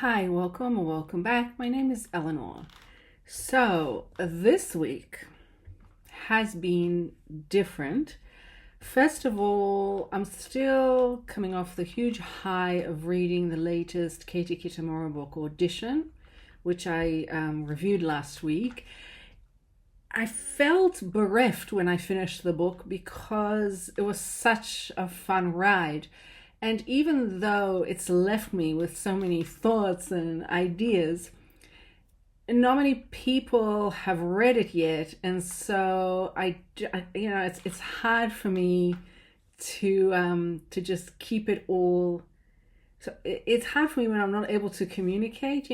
Hi, welcome or welcome back. My name is Eleanor. So, this week has been different. First of all, I'm still coming off the huge high of reading the latest Katie Kitamura book, Audition, which I reviewed last week. I felt bereft when I finished the book because it was such a fun ride. And even though it's left me with so many thoughts and ideas, not many people have read it yet, and so it's hard for me to just keep it all. So it's hard for me when I'm not able to communicate.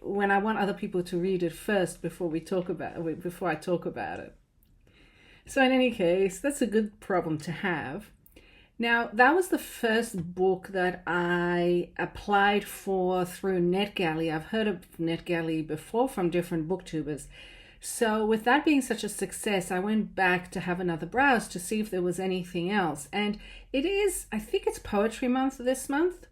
When I want other people to read it first before I talk about it. So in any case, that's a good problem to have. Now, that was the first book that I applied for through NetGalley. I've heard of NetGalley before from different booktubers. So with that being such a success, I went back to have another browse to see if there was anything else. And I think it's Poetry Month this month.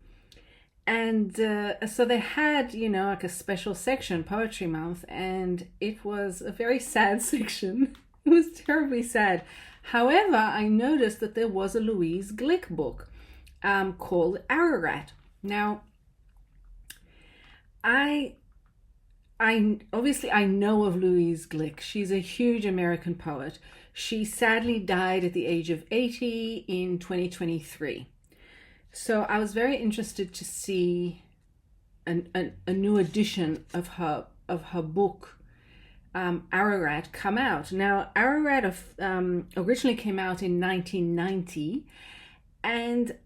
And so they had, like a special section, Poetry Month, and it was a very sad section. It was terribly sad. However, I noticed that there was a Louise Glück book called Ararat. Now, I obviously I know of Louise Glück. She's a huge American poet. She sadly died at the age of 80 in 2023. So I was very interested to see a new edition of her book, Ararat, come out. Now, Ararat originally came out in 1990, and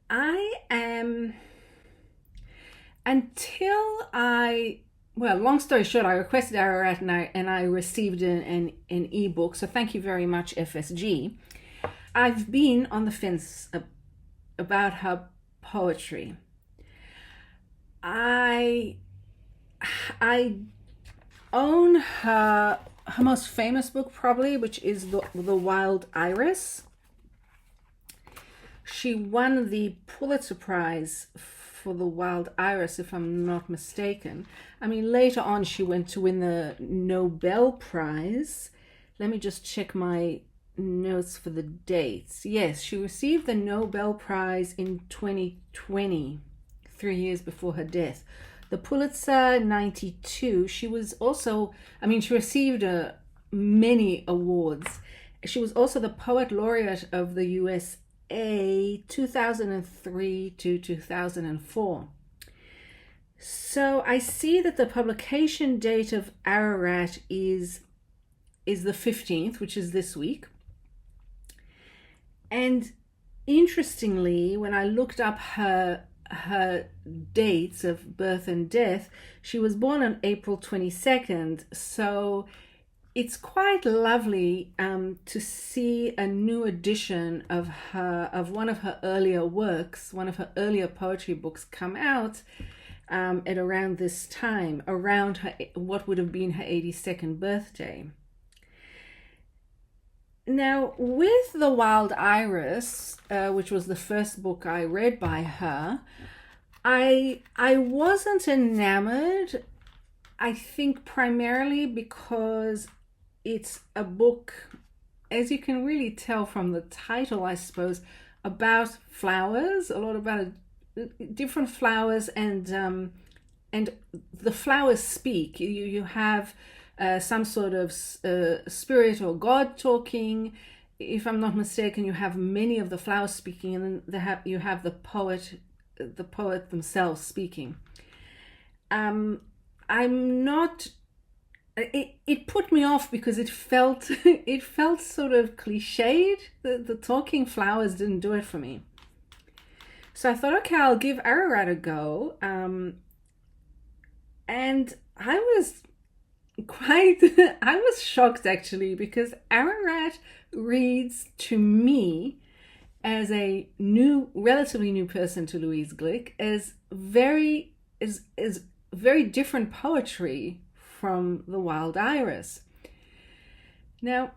long story short, I requested Ararat and I received an ebook. So thank you very much, FSG. I've been on the fence about her poetry. I own her most famous book probably, which is the Wild Iris. She won the Pulitzer Prize for the Wild Iris, if I'm not mistaken. I mean, later on she went to win the Nobel Prize. Let me just check my notes for the dates. Yes, she received the Nobel Prize in 2020, 3 years before her death. The Pulitzer, 92. She was also, she received many awards. She was also the Poet Laureate of the USA 2003 to 2004. So I see that the publication date of Ararat is the 15th, which is this week. And interestingly, when I looked up her dates of birth and death, she was born on April 22nd. So it's quite lovely to see a new edition of one of her earlier works, one of her earlier poetry books come out at around this time, around what would have been her 82nd birthday. Now, with The Wild Iris, which was the first book I read by her, I wasn't enamored, I think primarily because it's a book, as you can really tell from the title, I suppose, about flowers, a lot about different flowers, and the flowers speak. You have some sort of spirit or God talking. If I'm not mistaken, you have many of the flowers speaking, and then you have the poet themselves speaking. I'm not. It put me off because it felt sort of cliched. The talking flowers didn't do it for me. So I thought, okay, I'll give Ararat a go. And I was shocked actually, because Ararat reads to me, as a relatively new person to Louise Glück, as very different poetry from The Wild Iris. Now,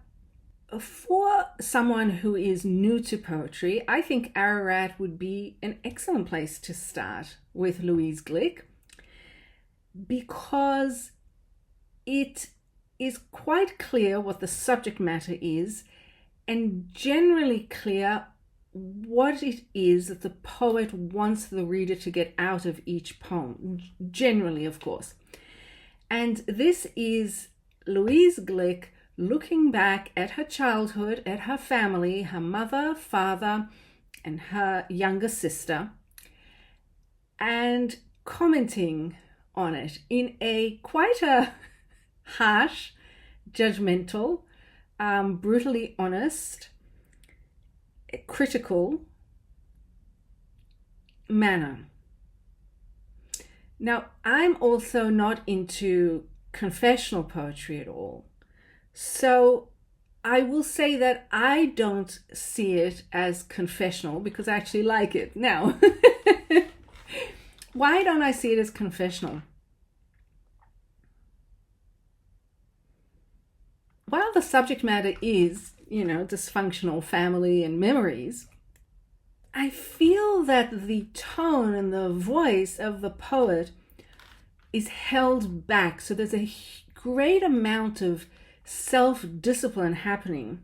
for someone who is new to poetry, I think Ararat would be an excellent place to start with Louise Glück. because it is quite clear what the subject matter is, and generally clear what it is that the poet wants the reader to get out of each poem, generally, of course. And this is Louise Glück looking back at her childhood, at her family, her mother, father, and her younger sister, and commenting on it in quite a harsh, judgmental, brutally honest, critical manner. Now, I'm also not into confessional poetry at all. So I will say that I don't see it as confessional because I actually like it. Now, why don't I see it as confessional? While the subject matter is, dysfunctional family and memories, I feel that the tone and the voice of the poet is held back. So there's a great amount of self-discipline happening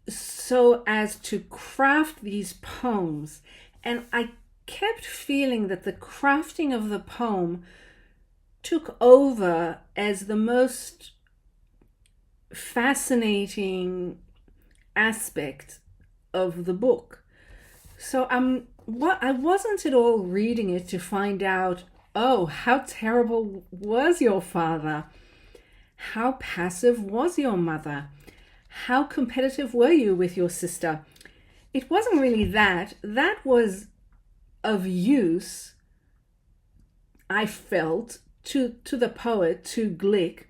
so as to craft these poems. And I kept feeling that the crafting of the poem took over as the most fascinating aspect of the book. So I wasn't at all reading it to find out, oh, how terrible was your father? How passive was your mother? How competitive were you with your sister? It wasn't really that. That was of use, I felt, to the poet, to Glück,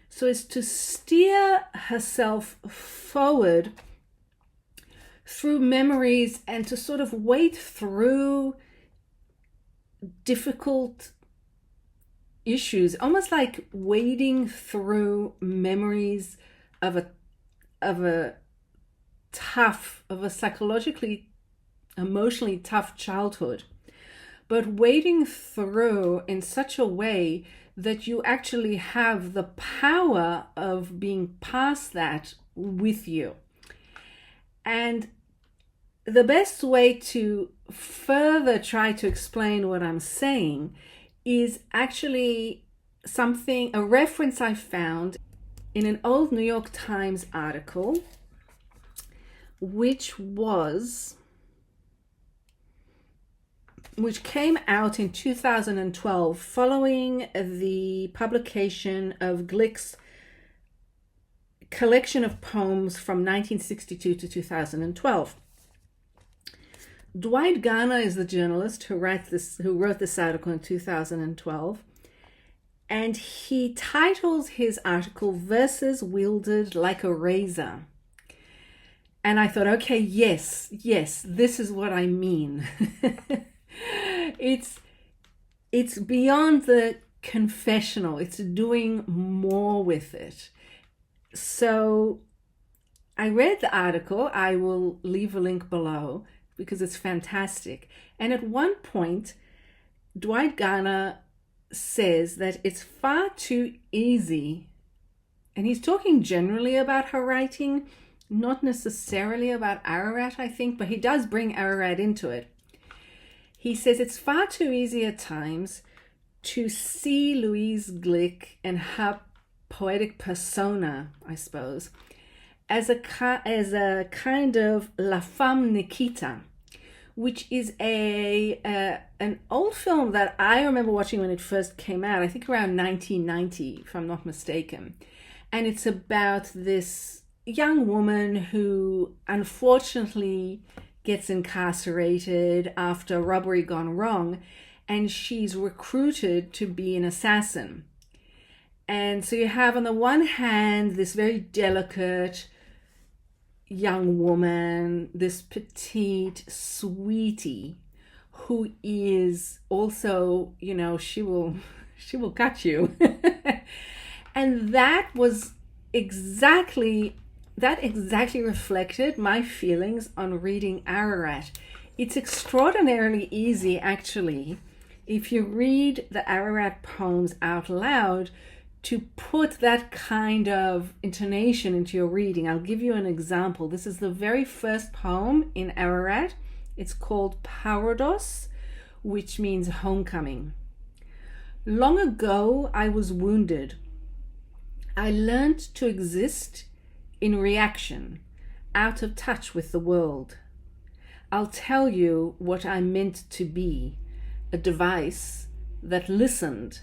so as to steer herself forward through memories and to sort of wade through difficult issues, almost like wading through memories of a psychologically, emotionally tough childhood, but wading through in such a way that you actually have the power of being past that with you. And the best way to further try to explain what I'm saying is actually a reference I found in an old New York Times article, which came out in 2012 following the publication of Glück's collection of poems from 1962 to 2012. Dwight Garner is the journalist who wrote this article in 2012, and he titles his article "Verses Wielded Like a Razor." And I thought, okay, yes, this is what I mean. It's beyond the confessional. It's doing more with it. So I read the article. I will leave a link below because it's fantastic. And at one point, Dwight Garner says that it's far too easy, and he's talking generally about her writing, not necessarily about Ararat, I think, but he does bring Ararat into it. He says it's far too easy at times to see Louise Glück and her poetic persona, I suppose, as a kind of La Femme Nikita, which is an old film that I remember watching when it first came out, I think around 1990, if I'm not mistaken. And it's about this young woman who unfortunately gets incarcerated after a robbery gone wrong, and she's recruited to be an assassin. And so you have on the one hand this very delicate young woman, this petite sweetie, who is also, she will cut you. And that exactly reflected my feelings on reading Ararat. It's extraordinarily easy, actually, if you read the Ararat poems out loud, to put that kind of intonation into your reading. I'll give you an example. This is the very first poem in Ararat. It's called Parados, which means homecoming. Long ago, I was wounded. I learned to exist in reaction, out of touch with the world. I'll tell you what I meant to be, a device that listened.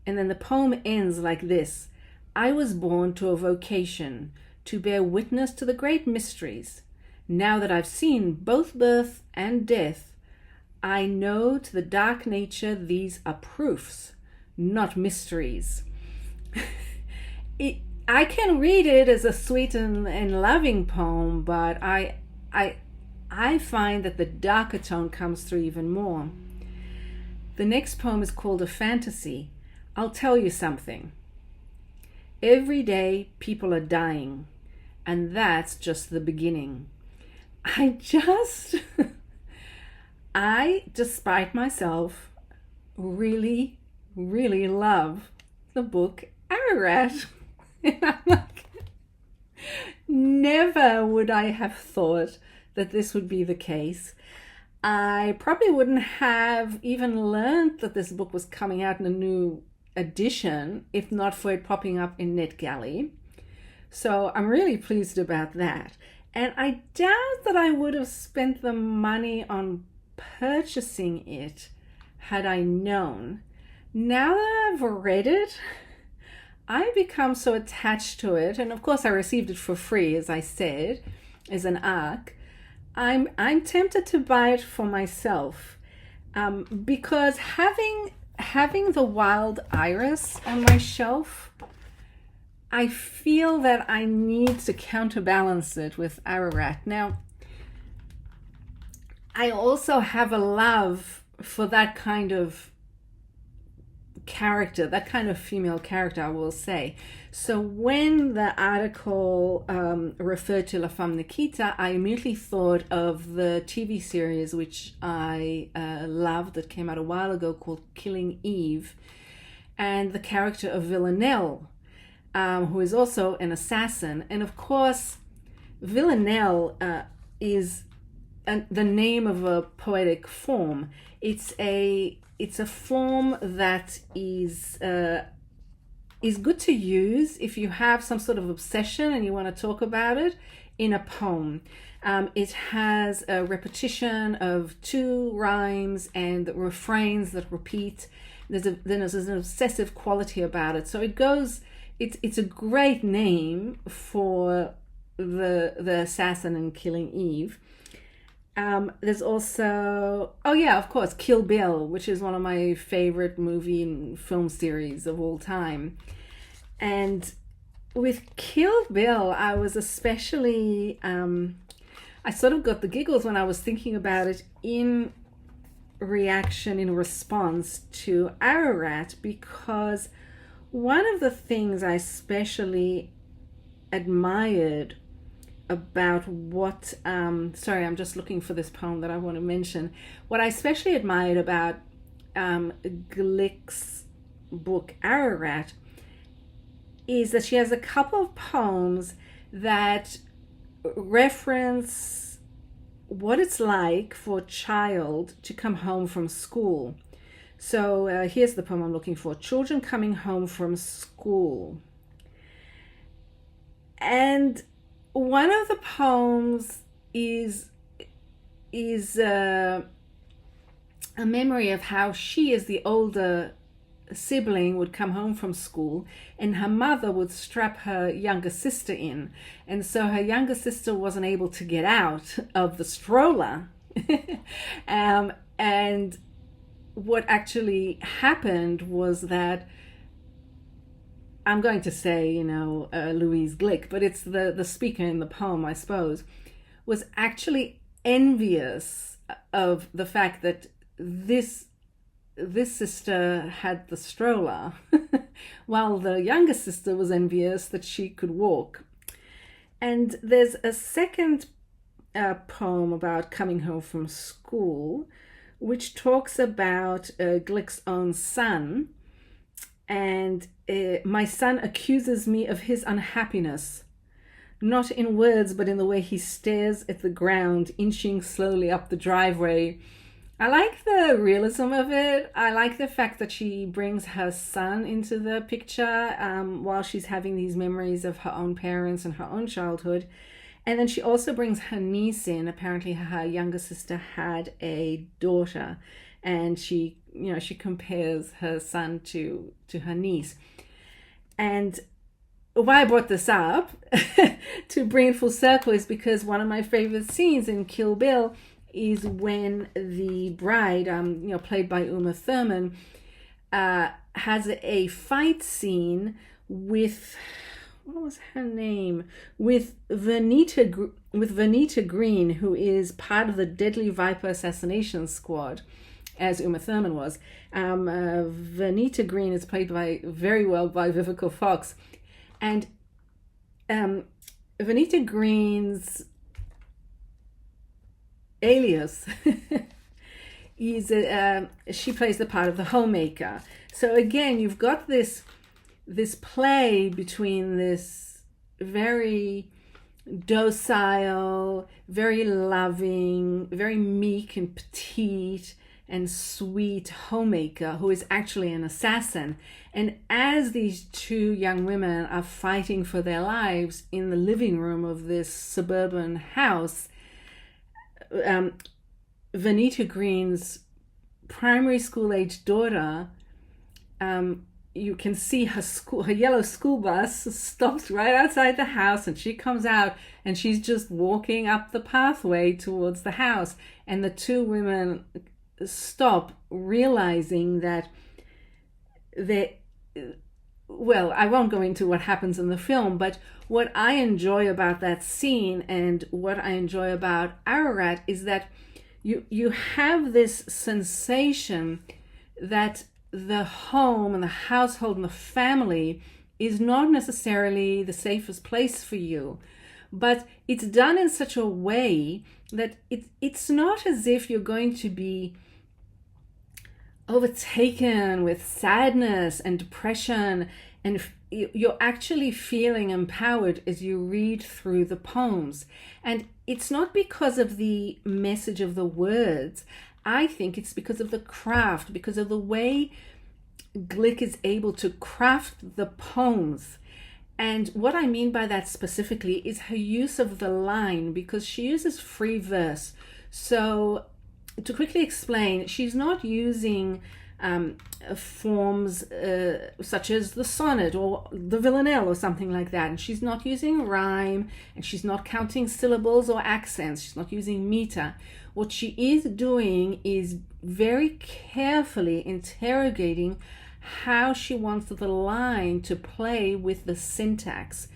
And then the poem ends like this. I was born to a vocation, to bear witness to the great mysteries. Now that I've seen both birth and death, I know to the dark nature these are proofs, not mysteries. I can read it as a sweet and loving poem, but I find that the darker tone comes through even more. The next poem is called A Fantasy. I'll tell you something. Every day people are dying, and that's just the beginning. I, despite myself, really, really love the book Ararat. And I'm like, never would I have thought that this would be the case. I probably wouldn't have even learned that this book was coming out in a new edition if not for it popping up in NetGalley. So I'm really pleased about that. And I doubt that I would have spent the money on purchasing it had I known. Now that I've read it, I become so attached to it. And of course I received it for free, as I said, as an ARC. I'm tempted to buy it for myself because having the Wild Iris on my shelf, I feel that I need to counterbalance it with Ararat. Now, I also have a love for that kind of character, that kind of female character, I will say. So when the article referred to La Femme Nikita, I immediately thought of the TV series which I loved that came out a while ago called Killing Eve, and the character of Villanelle, who is also an assassin. And of course, Villanelle is the name of a poetic form. It's a form that is good to use if you have some sort of obsession and you want to talk about it in a poem. It has a repetition of 2 rhymes and refrains that repeat. There's an obsessive quality about it. So it's a great name for the assassin in Killing Eve. There's also, of course, Kill Bill, which is one of my favorite movie and film series of all time. And with Kill Bill, I was especially, I sort of got the giggles when I was thinking about it in response to Ararat, because one of the things I especially admired about what sorry, I'm just looking for this poem that I want to mention. What I especially admired about Glück's book Ararat is that she has a couple of poems that reference what it's like for a child to come home from school. So here's the poem I'm looking for. Children coming home from school. And one of the poems is a memory of how she, as the older sibling, would come home from school and her mother would strap her younger sister in. And so her younger sister wasn't able to get out of the stroller. And what actually happened was that, I'm going to say, Louise Glück, but it's the speaker in the poem, I suppose, was actually envious of the fact that this sister had the stroller, while the younger sister was envious that she could walk. And there's a second poem about coming home from school, which talks about Gluck's own son. And my son accuses me of his unhappiness, not in words, but in the way he stares at the ground, inching slowly up the driveway. I like the realism of it. I like the fact that she brings her son into the picture while she's having these memories of her own parents and her own childhood. And then she also brings her niece in. Apparently her younger sister had a daughter, and she compares her son to her niece. And why I brought this up to bring it full circle is because one of my favorite scenes in Kill Bill is when the bride, played by Uma Thurman, has a fight scene with, what was her name? With Vernita Green, who is part of the Deadly Viper assassination squad, as Uma Thurman was. Vernita Green is played very well by Vivica Fox. And Vernita Green's alias is she plays the part of the homemaker. So again, you've got this play between this very docile, very loving, very meek and petite and sweet homemaker who is actually an assassin. And as these two young women are fighting for their lives in the living room of this suburban house, Vernita Green's primary school age daughter, you can see her yellow school bus stops right outside the house, and she comes out and she's just walking up the pathway towards the house, and the two women stop, realizing that I won't go into what happens in the film, but what I enjoy about that scene and what I enjoy about Ararat is that you have this sensation that the home and the household and the family is not necessarily the safest place for you, but it's done in such a way that it's not as if you're going to be overtaken with sadness and depression, and you're actually feeling empowered as you read through the poems. And it's not because of the message of the words. I think it's because of the craft, because of the way Gluck is able to craft the poems. And what I mean by that specifically is her use of the line, because she uses free verse. So to quickly explain, she's not using forms such as the sonnet or the Villanelle or something like that. And she's not using rhyme, and she's not counting syllables or accents. She's not using meter. What she is doing is very carefully interrogating how she wants the line to play with the syntax.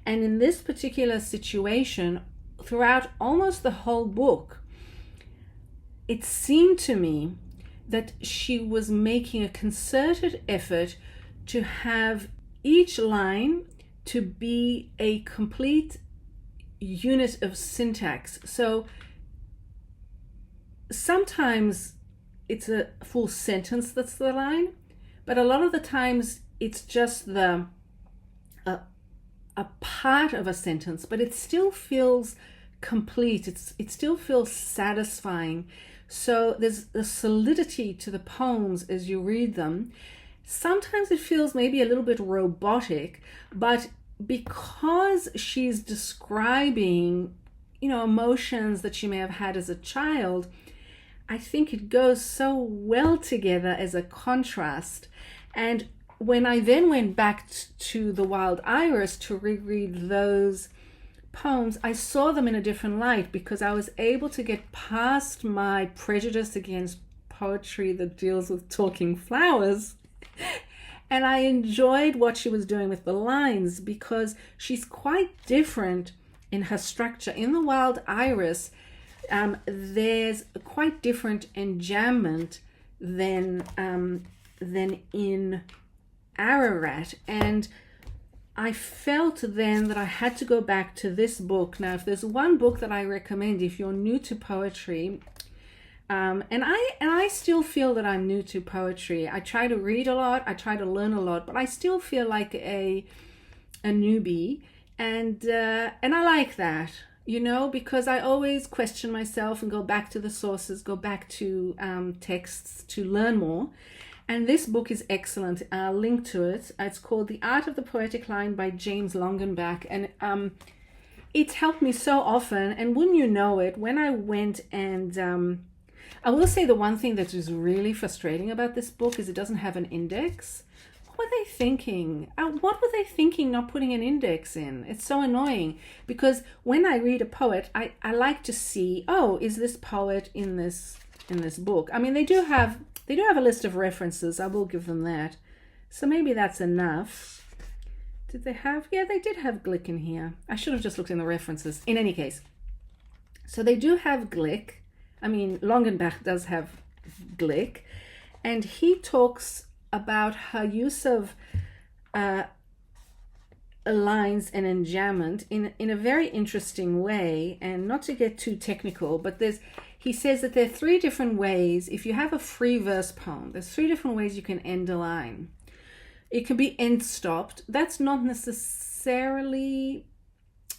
And in this particular situation, throughout almost the whole book, it seemed to me that she was making a concerted effort to have each line to be a complete unit of syntax. So sometimes it's a full sentence that's the line, but a lot of the times it's just a part of a sentence, but it still feels complete. It still feels satisfying. So there's a solidity to the poems as you read them. Sometimes it feels maybe a little bit robotic, but because she's describing, emotions that she may have had as a child, I think it goes so well together as a contrast. And when I then went back to The Wild Iris to reread those poems, I saw them in a different light, because I was able to get past my prejudice against poetry that deals with talking flowers. And I enjoyed what she was doing with the lines, because she's quite different in her structure. In The Wild Iris, there's a quite different enjambment than in Ararat. And I felt then that I had to go back to this book. Now, if there's one book that I recommend if you're new to poetry, And I still feel that I'm new to poetry. I try to read a lot, I try to learn a lot, but I still feel like a newbie, and I like that, because I always question myself and go back to the sources, go back to texts to learn more. And this book is excellent. I'll link to it. It's called The Art of the Poetic Line by James Longenbach, and it's helped me so often. And wouldn't you know it, when I went and I will say the one thing that is really frustrating about this book is it doesn't have an index. What were they thinking? What were they thinking not putting an index in? It's so annoying, because when I read a poet, I like to see, oh, is this poet in this book? I mean, they do have a list of references. I will give them that. So maybe that's enough. Did they have? Yeah, they did have Glück in here. I should have just looked in the references. In any case, so they do have Glück. I mean, Longenbach does have Glück, and he talks about her use of lines and enjambment in a very interesting way. And not to get too technical, but he says that there are 3 different ways. If you have a free verse poem, there's 3 different ways you can end a line. It can be end stopped. That's not necessarily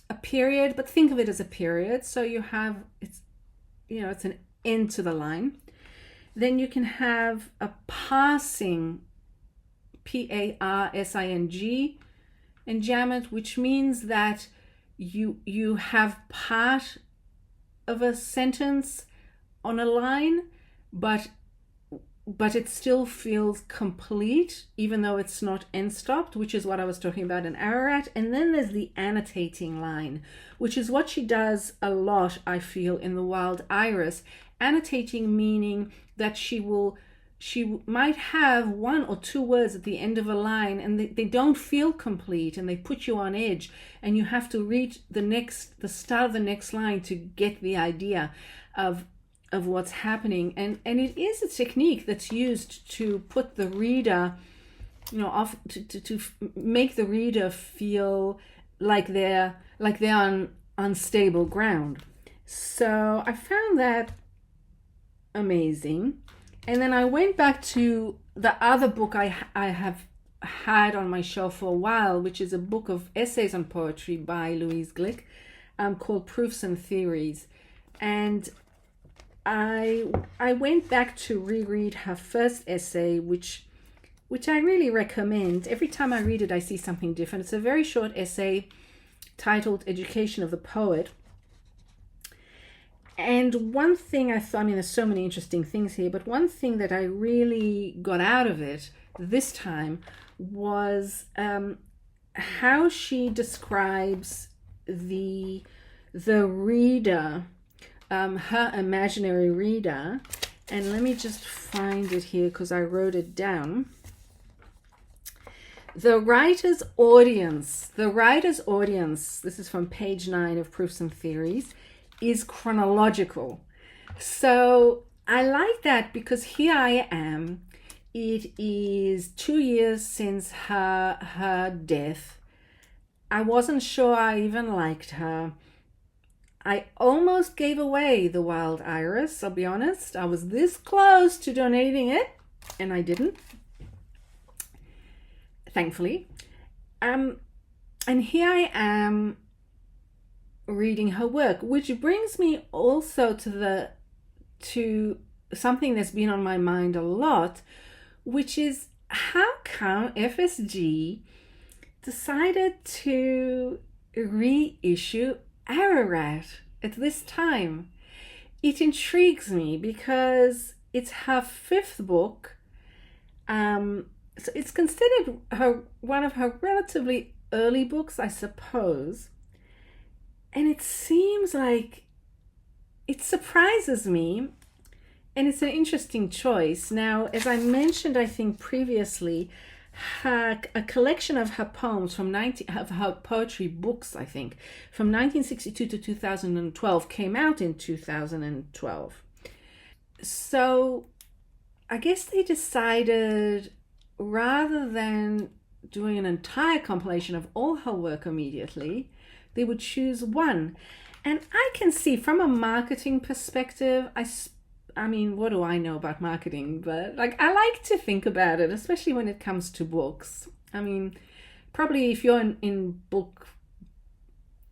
a period, but think of it as a period. So you have, it's an end to the line. Then you can have a passing, P-A-R-S-I-N-G, enjambment, which means that you have part of a sentence on a line, but it still feels complete, even though it's not end stopped, which is what I was talking about in Ararat. And then there's the annotating line, which is what she does a lot, I feel, in The Wild Iris. Annotating meaning that she might have 1 or 2 words at the end of a line, and they don't feel complete, and they put you on edge, and you have to read the start of the next line to get the idea of what's happening. And it is a technique that's used to put the reader, off to make the reader feel like they're on unstable ground. So I found that amazing. And then I went back to the other book I have had on my shelf for a while, which is a book of essays on poetry by Louise Glück, called Proofs and Theories. And I went back to reread her first essay, which I really recommend. Every time I read it, I see something different. It's a very short essay titled Education of the Poet. And one thing I thought, there's so many interesting things here, but one thing that I really got out of it this time was how she describes the reader, her imaginary reader. And let me just find it here because I wrote it down. The writer's audience, this is from page 9 of Proofs and Theories, is chronological. So I like that, because here I am. It is 2 years since her death. I wasn't sure I even liked her. I almost gave away The Wild Iris, I'll be honest. I was this close to donating it, and I didn't, thankfully. And here I am reading her work, which brings me also to something that's been on my mind a lot, which is how come FSG decided to reissue Ararat at this time. It intrigues me because it's her 5th book. So it's considered one of her relatively early books, I suppose. And it seems like it surprises me, and it's an interesting choice. Now, as I mentioned, I think previously, a collection of her poems of her poetry books, I think, from 1962 to 2012 came out in 2012. So I guess they decided, rather than doing an entire compilation of all her work immediately, they would choose one. And I can see, from a marketing perspective, I mean, what do I know about marketing? But like, I like to think about it, especially when it comes to books. I mean, probably if you're in book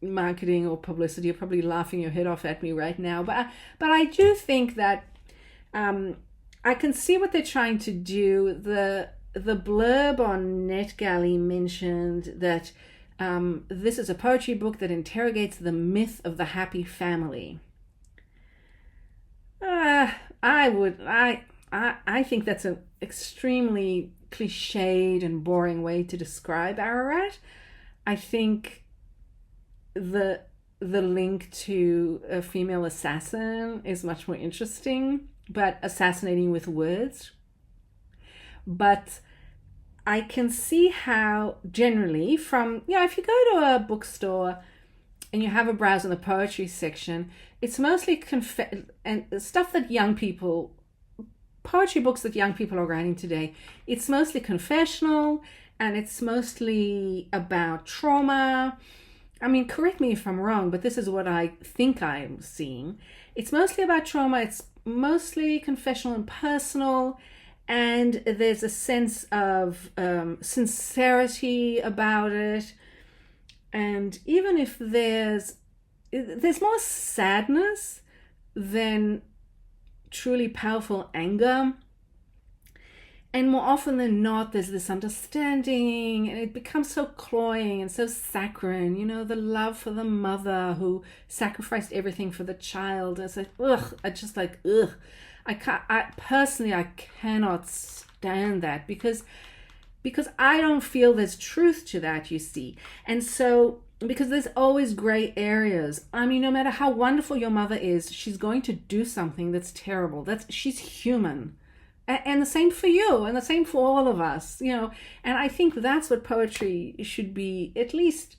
marketing or publicity, you're probably laughing your head off at me right now. But I do think that I can see what they're trying to do. The blurb on NetGalley mentioned that this is a poetry book that interrogates the myth of the happy family. I think that's an extremely cliched and boring way to describe Ararat. I think the link to a female assassin is much more interesting, but assassinating with words. But I can see how generally from, if you go to a bookstore and you have a browse in the poetry section, it's mostly and stuff that young people, poetry books that young people are writing today, it's mostly confessional and it's mostly about trauma. I mean, correct me if I'm wrong, but this is what I think I'm seeing. It's mostly about trauma, it's mostly confessional and personal, and there's a sense of sincerity about it. And even if there's more sadness than truly powerful anger, and more often than not, there's this understanding, and it becomes so cloying and so saccharine. You know, the love for the mother who sacrificed everything for the child. It's like, ugh. I cannot stand that because I don't feel there's truth to that, you see. And so, because there's always gray areas. I mean, no matter how wonderful your mother is, she's going to do something that's terrible. She's human. And the same for you, and the same for all of us, you know. And I think that's what poetry should be at least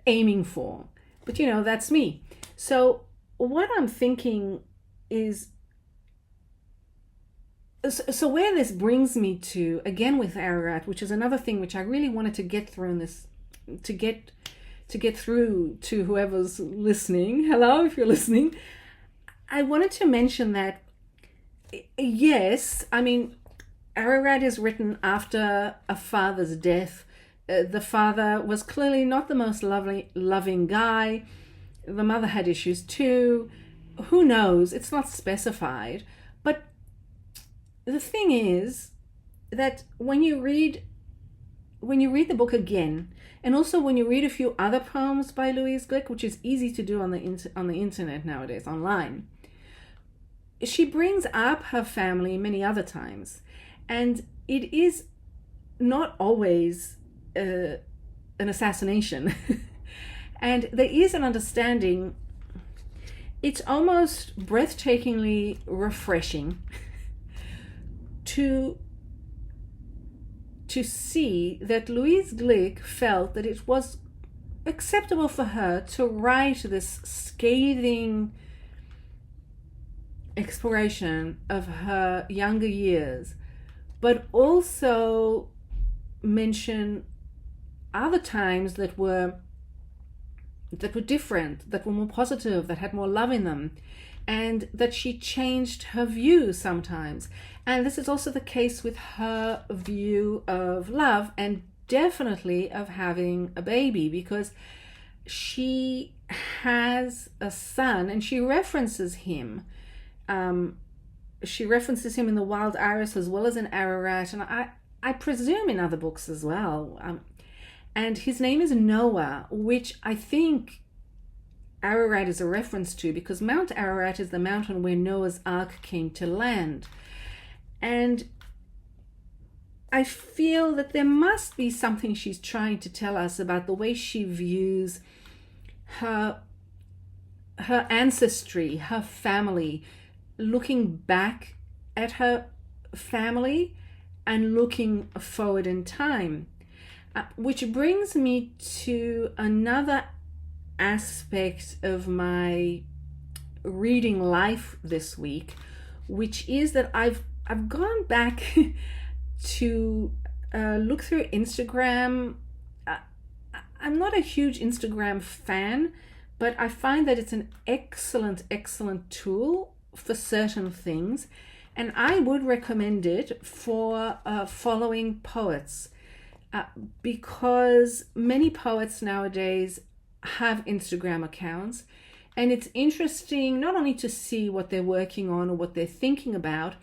aiming for. But, you know, that's me. So what I'm thinking is, so where this brings me to, again with Ararat, which is another thing which I really wanted to get through in this, to get through to whoever's listening. Hello, if you're listening. I wanted to mention that, yes, I mean, Ararat is written after a father's death. The father was clearly not the most loving guy. The mother had issues too. Who knows? It's not specified. But the thing is that when you read the book again, and also when you read a few other poems by Louise Glück, which is easy to do on the internet nowadays, online, she brings up her family many other times, and it is not always an assassination. And there is an understanding. It's almost breathtakingly refreshing to see that Louise Glück felt that it was acceptable for her to write this scathing exploration of her younger years, but also mention other times that were different, that were more positive, that had more love in them, and that she changed her view sometimes. And this is also the case with her view of love, and definitely of having a baby, because she has a son and she references him. She references him in The Wild Iris as well as in Ararat, and I presume in other books as well. And his name is Noah, which I think Ararat is a reference to, because Mount Ararat is the mountain where Noah's Ark came to land. And I feel that there must be something she's trying to tell us about the way she views her ancestry, her family, looking back at her family and looking forward in time. Which brings me to another aspect of my reading life this week, which is that I've gone back to look through Instagram. I'm not a huge Instagram fan, but I find that it's an excellent tool for certain things, and I would recommend it for following poets, because many poets nowadays have Instagram accounts, and it's interesting not only to see what they're working on or what they're thinking about,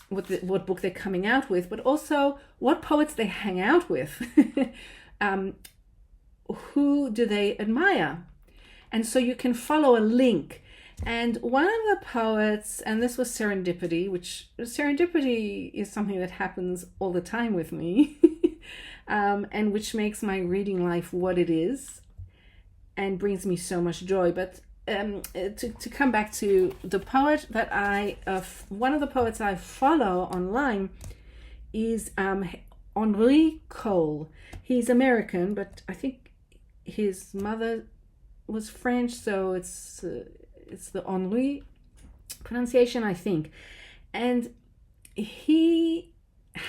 what book they're coming out with, but also what poets they hang out with. Who do they admire? And so you can follow a link. And one of the poets, and this was serendipity, which serendipity is something that happens all the time with me, and which makes my reading life what it is and brings me so much joy. But to come back to the poet that one of the poets I follow online is Henri Cole. He's American, but I think his mother was French, so it's the Henri pronunciation, I think. And he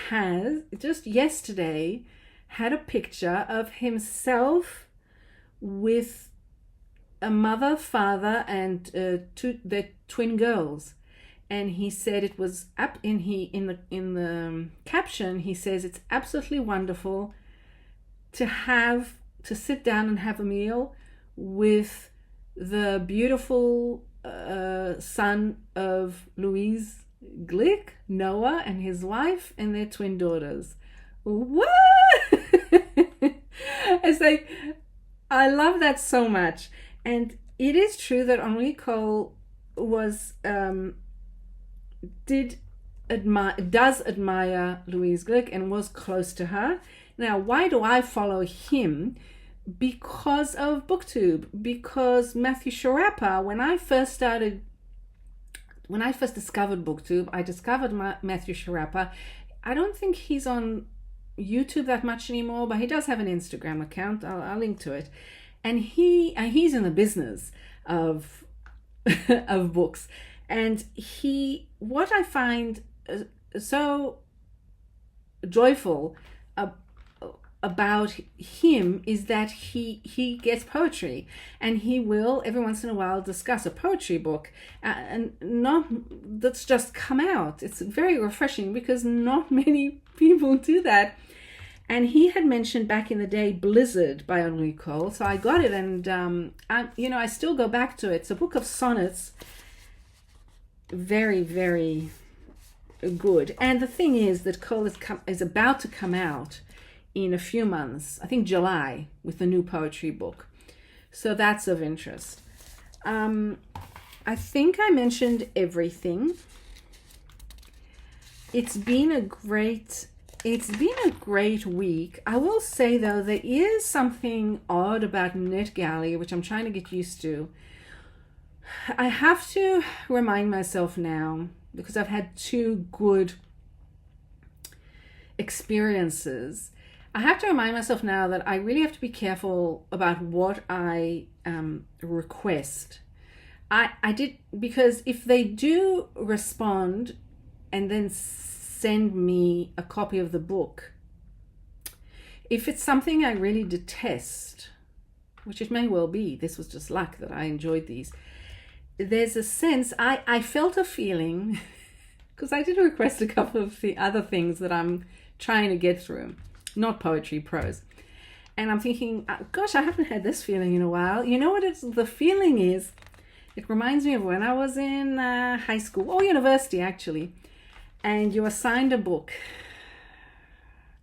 has just yesterday had a picture of himself with a mother, father, and their twin girls. And he said it was in the caption he says it's absolutely wonderful to sit down and have a meal with the beautiful son of Louise Glück, Noah, and his wife and their twin daughters. What? It's like, I love that so much. And it is true that Henri Cole does admire Louise Glück and was close to her. Now, why do I follow him? Because of BookTube. Because Matthew Sharappa, when I first discovered BookTube, I discovered Matthew Sharappa. I don't think he's on YouTube that much anymore, but he does have an Instagram account. I'll link to it. And he's in the business of of books. And what I find so joyful about him is that he gets poetry, and he will every once in a while discuss a poetry book, and not that's just come out. It's very refreshing because not many people do that. And he had mentioned back in the day Blizzard by Henri Cole, so I got it, and I still go back to it. It's a book of sonnets, very, very good. And the thing is that Cole is about to come out in a few months, I think July, with the new poetry book. So that's of interest. I think I mentioned everything. It's been a great week. I will say, though, there is something odd about NetGalley, which I'm trying to get used to. I have to remind myself now, because I've had two good experiences. I have to remind myself now that I really have to be careful about what I request. I did, because if they do respond and then send me a copy of the book, if it's something I really detest, which it may well be, this was just luck that I enjoyed these, there's a sense, I felt a feeling, because I did request a couple of the other things that I'm trying to get through, not poetry, prose. And I'm thinking, gosh, I haven't had this feeling in a while. You know what the feeling is? It reminds me of when I was in high school, or university actually, and you assigned a book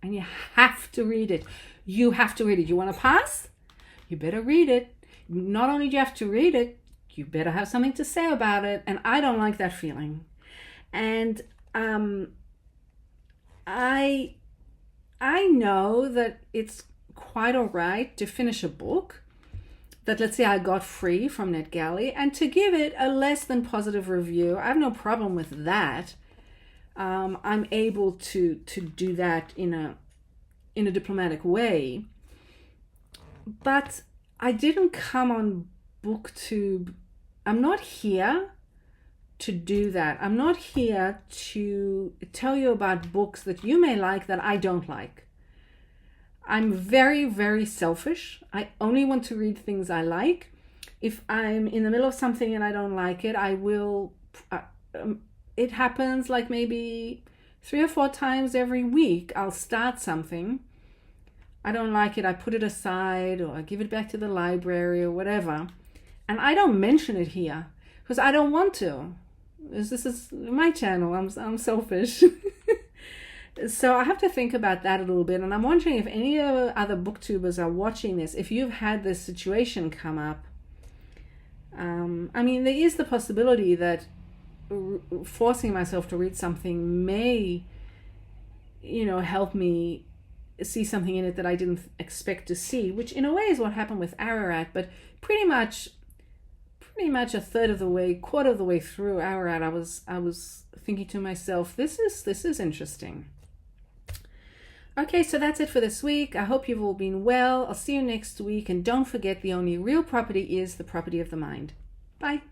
and you have to read it. You have to read it. You want to pass? You better read it. Not only do you have to read it, you better have something to say about it. And I don't like that feeling. And I know that it's quite all right to finish a book that, let's say, I got free from NetGalley, and to give it a less than positive review. I have no problem with that. I'm able to do that in a diplomatic way. But I didn't come on BookTube. I'm not here to do that. I'm not here to tell you about books that you may like that I don't like. I'm very, very selfish. I only want to read things I like. If I'm in the middle of something and I don't like it, I will it happens like maybe 3 or 4 times every week. I'll start something. I don't like it. I put it aside, or I give it back to the library or whatever. And I don't mention it here because I don't want to. This is my channel. I'm selfish. So I have to think about that a little bit. And I'm wondering if any other booktubers are watching this, if you've had this situation come up. I mean, there is the possibility that forcing myself to read something may, help me see something in it that I didn't expect to see, which in a way is what happened with Ararat. But pretty much a third of the way, quarter of the way through Ararat, I was thinking to myself, this is interesting. Okay, so that's it for this week. I hope you've all been well. I'll see you next week, and don't forget, the only real property is the property of the mind. Bye.